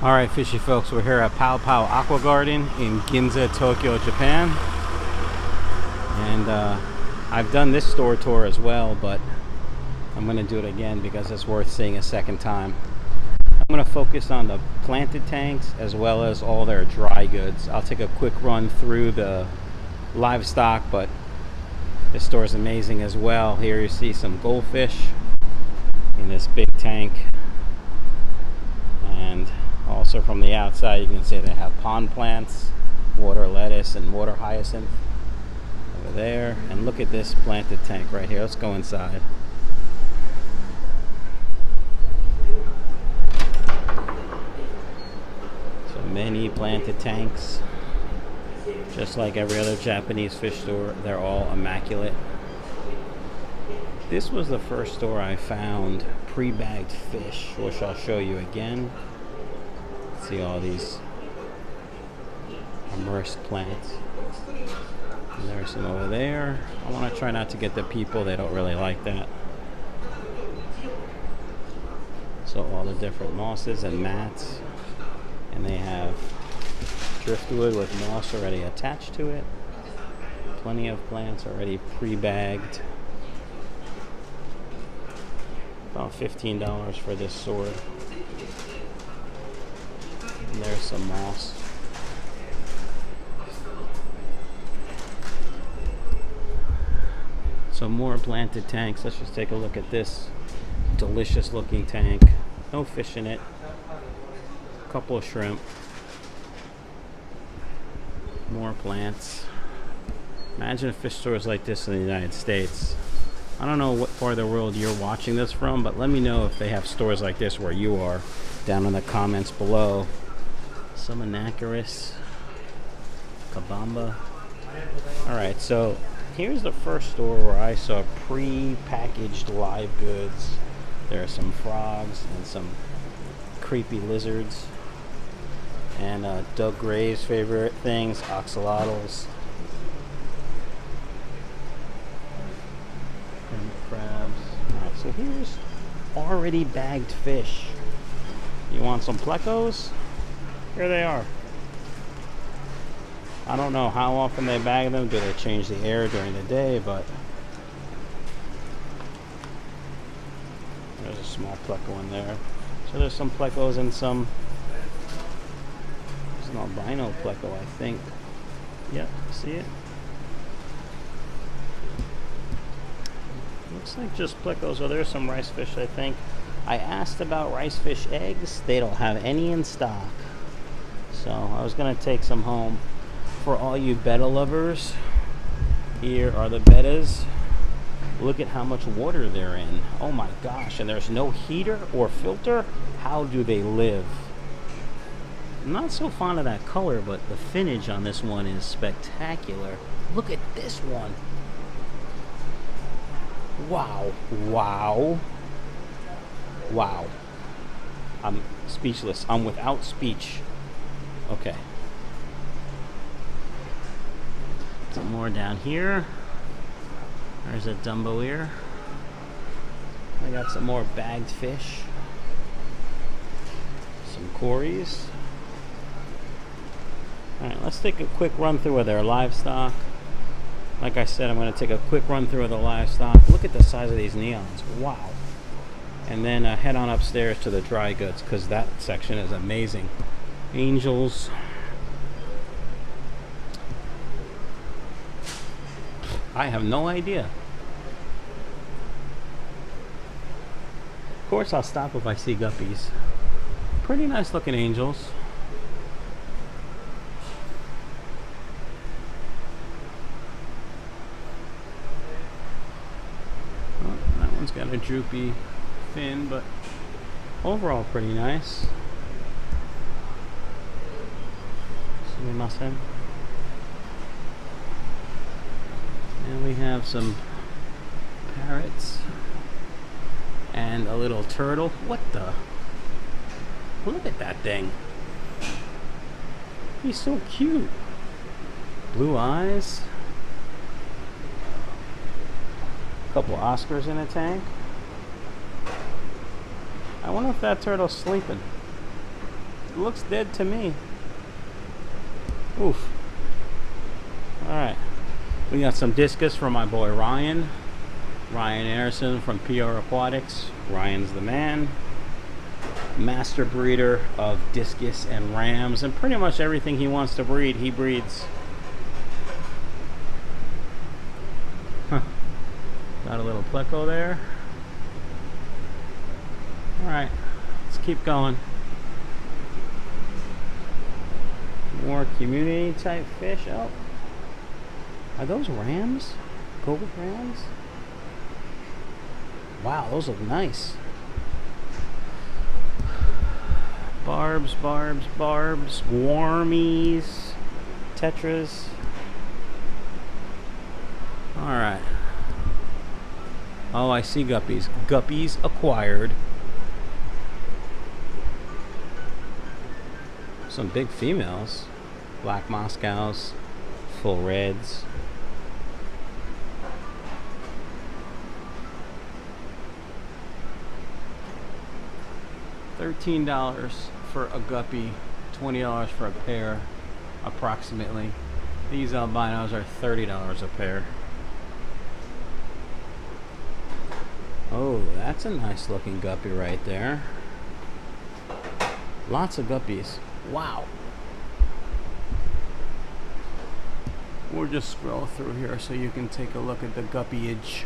Alright, fishy folks, we're here at Paupau Aqua Garden in Ginza, Tokyo, Japan. And I've done this store tour as well, but I'm going to do it again because it's worth seeing a second time. I'm going to focus on the planted tanks as well as all their dry goods. I'll take a quick run through the livestock, but this store is amazing as well. Here you see some goldfish in this big tank. And also from the outside you can see they have pond plants, water lettuce and water hyacinth over there. And look at this planted tank right here. Let's go inside. So many planted tanks. Just like every other Japanese fish store, they're all immaculate. This was the first store I found pre-bagged fish, which I'll show you again. See all these immersed plants. And there's some over there. I want to try not to get the people, they don't really like that. So all the different mosses and mats. And they have driftwood with moss already attached to it. Plenty of plants already pre-bagged. About $15 for this sword. And there's some moss. So more planted tanks. Let's just take a look at this delicious looking tank. No fish in it. A couple of shrimp. More plants. Imagine fish stores like this in the United States. I don't know what part of the world you're watching this from, but let me know if they have stores like this where you are down in the comments below. Some Anacharis, Kabamba. Alright, so here's the first store where I saw pre-packaged live goods. There are some frogs and some creepy lizards. And Doug Gray's favorite things, axolotls. And crabs. Alright, so here's already bagged fish. You want some plecos? Here they are. I don't know how often they bag them. Do they change the air during the day? But there's a small pleco in there. So there's some plecos and some. There's an albino pleco, I think. Yep, see it? Looks like just plecos. Oh, there's some rice fish, I think. I asked about rice fish eggs. They don't have any in stock. So I was going to take some home. For all you betta lovers, here are the bettas. Look at how much water they're in. Oh my gosh, and there's no heater or filter? How do they live? I'm not so fond of that color, but the finish on this one is spectacular. Look at this one. Wow, wow, wow. I'm speechless. I'm without speech. Okay. Some more down here. There's a Dumbo ear. I got some more bagged fish. Some cories. Alright, let's take a quick run through of their livestock. Like I said, I'm going to take a quick run through of the livestock. Look at the size of these neons. Wow. And then head on upstairs to the dry goods because that section is amazing. Angels. I have no idea. Of course I'll stop if I see guppies. Pretty nice looking angels. Oh, that one's got a droopy fin, but overall pretty nice. Sumimasen. And we have some parrots and a little turtle. What the? Look at that thing. He's so cute. Blue eyes. A couple Oscars in a tank. I wonder if that turtle's sleeping. looks dead to me. Oof. Alright. We got some discus from my boy Ryan. Ryan Anderson from PR Aquatics. Ryan's the man. Master breeder of discus and rams, and pretty much everything he wants to breed, he breeds. Huh. Got a little pleco there. Alright, let's keep going. More community type fish. Oh, are those rams? Gold rams? Wow, those look nice. Barbs, barbs, barbs, warmies, tetras. Alright. Oh, I see guppies. Guppies acquired. Some big females. Black Moscows, full reds. $13 for a guppy, $20 for a pair, approximately. These albinos are $30 a pair. Oh, that's a nice looking guppy right there. Lots of guppies. Wow. We'll just scroll through here so you can take a look at the guppyage.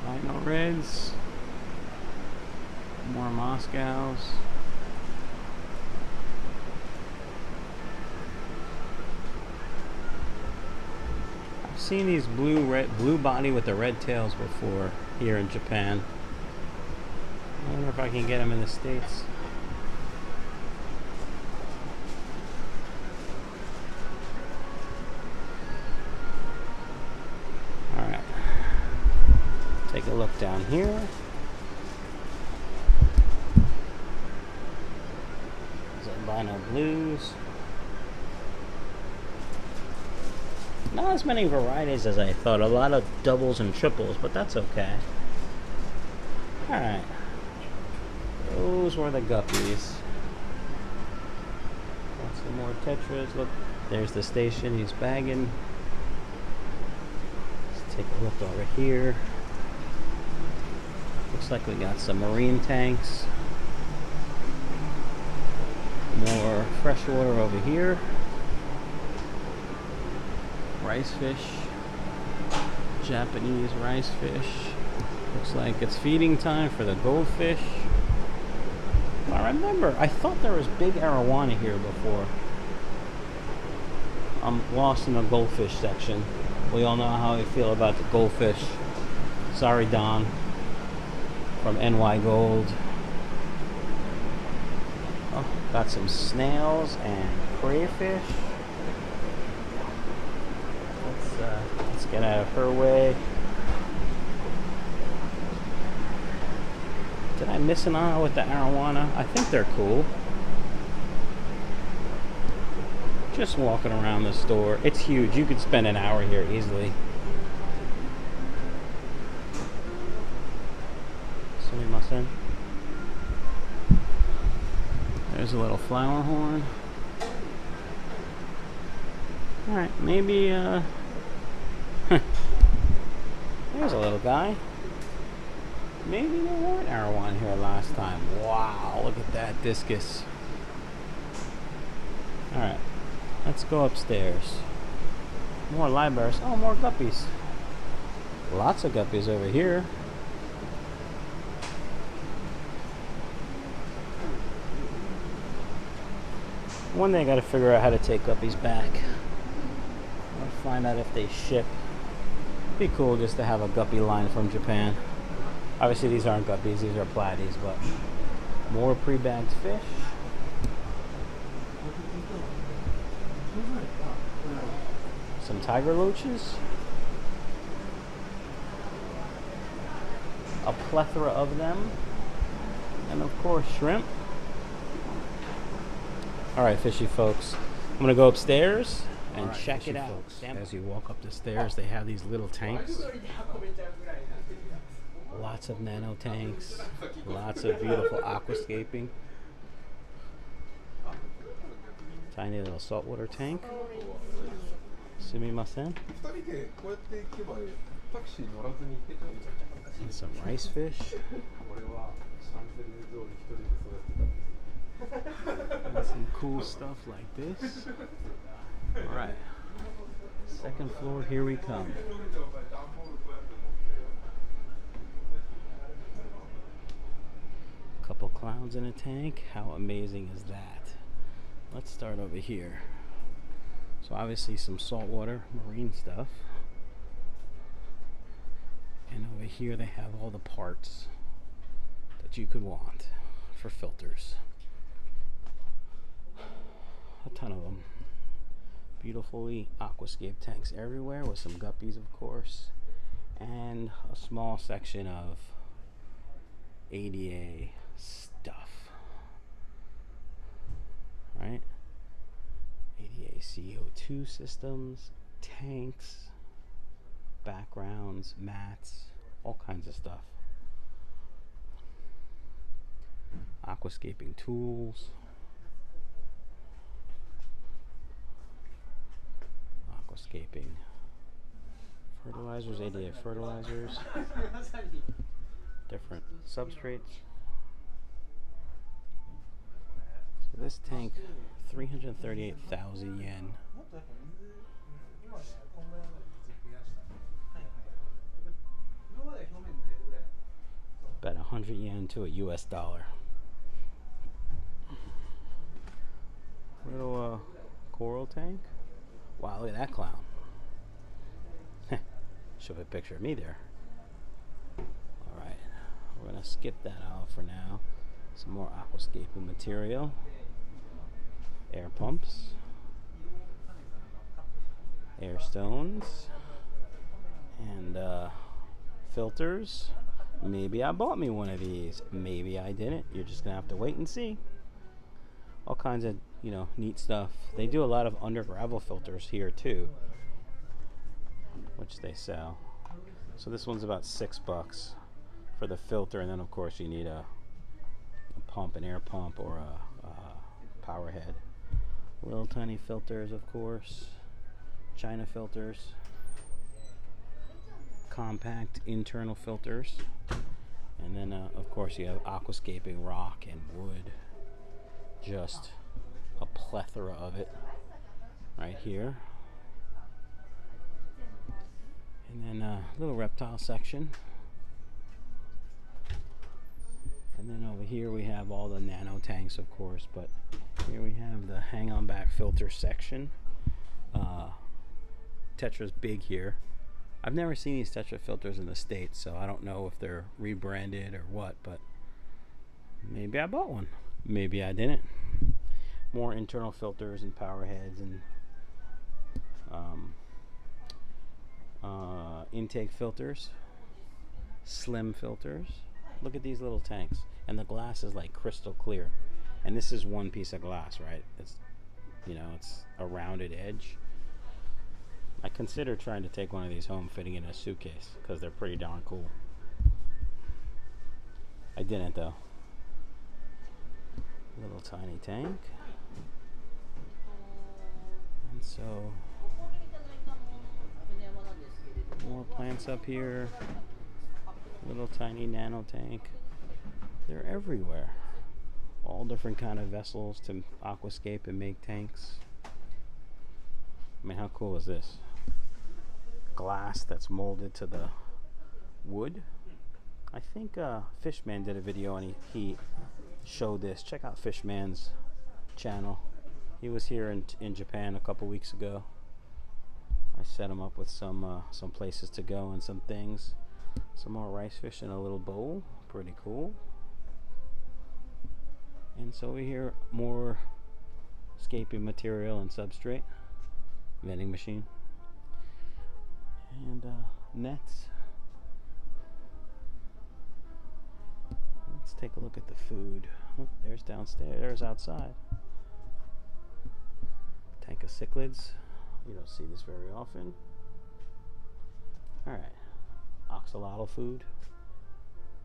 Albino reds. More Moscows. I've seen these blue body with the red tails before here in Japan. I wonder if I can get them in the States. Alright. Take a look down here. There's albino blues. Not as many varieties as I thought. A lot of doubles and triples, but that's okay. Alright. Those were the guppies. Got some more tetras. Look, there's the station he's bagging. Let's take a look over here. Looks like we got some marine tanks. More freshwater over here. Rice fish. Japanese rice fish. Looks like it's feeding time for the goldfish. I remember, I thought there was big arowana here before. I'm lost in the goldfish section. We all know how I feel about the goldfish. Sorry, Don from NY Gold. Oh, got some snails and crayfish. Let's get out of her way. Did I miss an eye with the arowana? I think they're cool. Just walking around the store. It's huge. You could spend an hour here easily. Sumimasen. There's a little flower horn. Alright, maybe there's a little guy. Maybe there weren't arowana here last time. Wow, look at that discus. Alright, let's go upstairs. More libraries. Oh, more guppies. Lots of guppies over here. One day I gotta figure out how to take guppies back. I'll find out if they ship. Be cool just to have a guppy line from Japan. Obviously these aren't guppies, these are platies, but more pre-bagged fish. Some tiger loaches. A plethora of them. And of course shrimp. Alright, fishy folks. I'm gonna go upstairs And right, check it out, folks. As you walk up the stairs, they have these little tanks. Lots of nano tanks, lots of beautiful aquascaping. Tiny little saltwater tank. Sumimasen. And some rice fish. And some cool stuff like this. Alright. Second floor, here we come. Couple clowns in a tank. How amazing is that? Let's start over here. So obviously some saltwater marine stuff. And over here they have all the parts that you could want for filters. A ton of them. Beautifully aquascape tanks everywhere with some guppies, of course, and a small section of ADA stuff. Right? ADA CO2 systems, tanks, backgrounds, mats, all kinds of stuff. Aquascaping tools. Aquascaping fertilizers, ADA fertilizers, different substrates. So this tank, 338,000 yen. About 100 yen to a US dollar. Little coral tank. Wow, look at that clown. Show a picture of me there. Alright, we're going to skip that out for now. Some more aquascaping material. Air pumps. Air stones. And filters. Maybe I bought me one of these. Maybe I didn't. You're just going to have to wait and see. All kinds of, you know, neat stuff. They do a lot of under gravel filters here too, which they sell. So this one's about $6 for the filter, and then of course you need a pump, an air pump, or a power head. Little tiny filters, of course. China filters. Compact internal filters. And then of course you have aquascaping rock and wood. Just a plethora of it right here. And then a little reptile section. And then over here we have all the nano tanks, of course, but here we have the hang on back filter section. Tetra's big here. I've never seen these Tetra filters in the States, so I don't know if they're rebranded or what, but maybe I bought one. Maybe I didn't. More internal filters and power heads and intake filters, slim filters. Look at these little tanks, and the glass is like crystal clear. And this is one piece of glass, right? It's, you know, it's a rounded edge. I consider trying to take one of these home, fitting in a suitcase, because they're pretty darn cool. I didn't though. Little tiny tank. And so more plants up here. Little tiny nano tank. They're everywhere. All different kind of vessels to aquascape and make tanks. I mean, how cool is this? Glass that's molded to the wood. I think Fishman did a video and he showed this. Check out Fishman's channel. He was here in Japan a couple weeks ago. I set him up with some places to go and some things. Some more rice fish in a little bowl. Pretty cool. And so over here, more scaping material and substrate. Vending machine. And nets. Let's take a look at the food. Oh, there's downstairs, there's outside. Tank of cichlids. You don't see this very often. All right, axolotl food.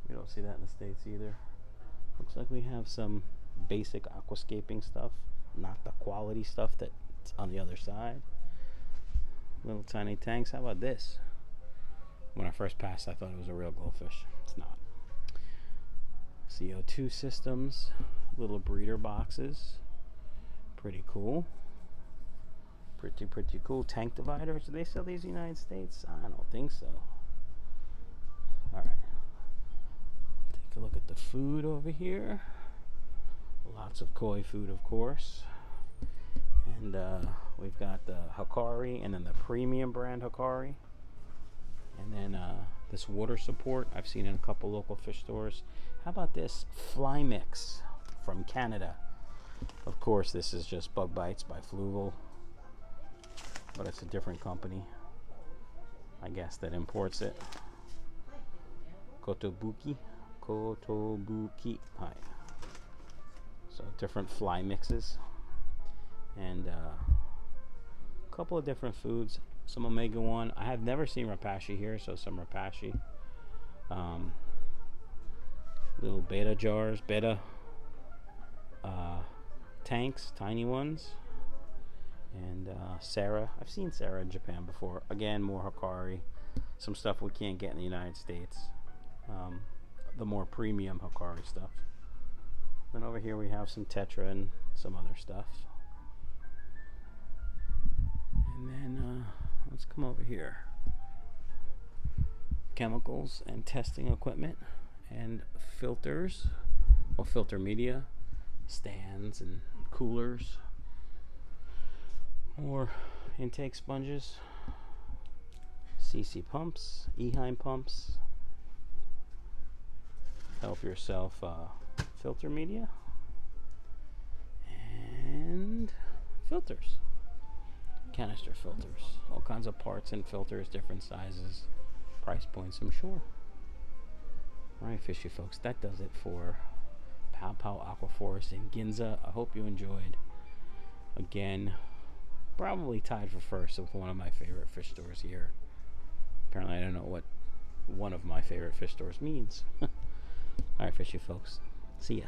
You don't see that in the States either. Looks like we have some basic aquascaping stuff, not the quality stuff that's on the other side. Little tiny tanks. How about this? When I first passed, I thought it was a real goldfish. It's not. CO2 systems, little breeder boxes. Pretty cool. Pretty cool. Tank dividers. Do they sell these in the United States? I don't think so. Alright. Take a look at the food over here. Lots of koi food, of course. And we've got the Hikari and then the premium brand Hikari. And then this water support I've seen in a couple local fish stores. How about this fly mix from Canada? Of course, this is just Bug Bites by Fluval, but it's a different company, I guess, that imports it. Kotobuki. Hi. So different fly mixes and a couple of different foods. Some omega-1. I have never seen rapashi here, so some rapashi. Little beta jars, beta tanks, tiny ones. And Sarah. I've seen Sarah in Japan before. Again, more Hikari. Some stuff we can't get in the United States. The more premium Hikari stuff. Then over here we have some Tetra and some other stuff. And then let's come over here. Chemicals and testing equipment and filters, or filter media, stands and coolers. More intake sponges, CC pumps, Eheim pumps. Help yourself filter media and filters. Canister filters, all kinds of parts and filters, different sizes, price points, I'm sure. Alright, fishy folks, that does it for Paupau Aqua Forest in Ginza. I hope you enjoyed. Again, probably tied for first with one of my favorite fish stores here. Apparently I don't know what one of my favorite fish stores means. Alright, fishy folks, see ya.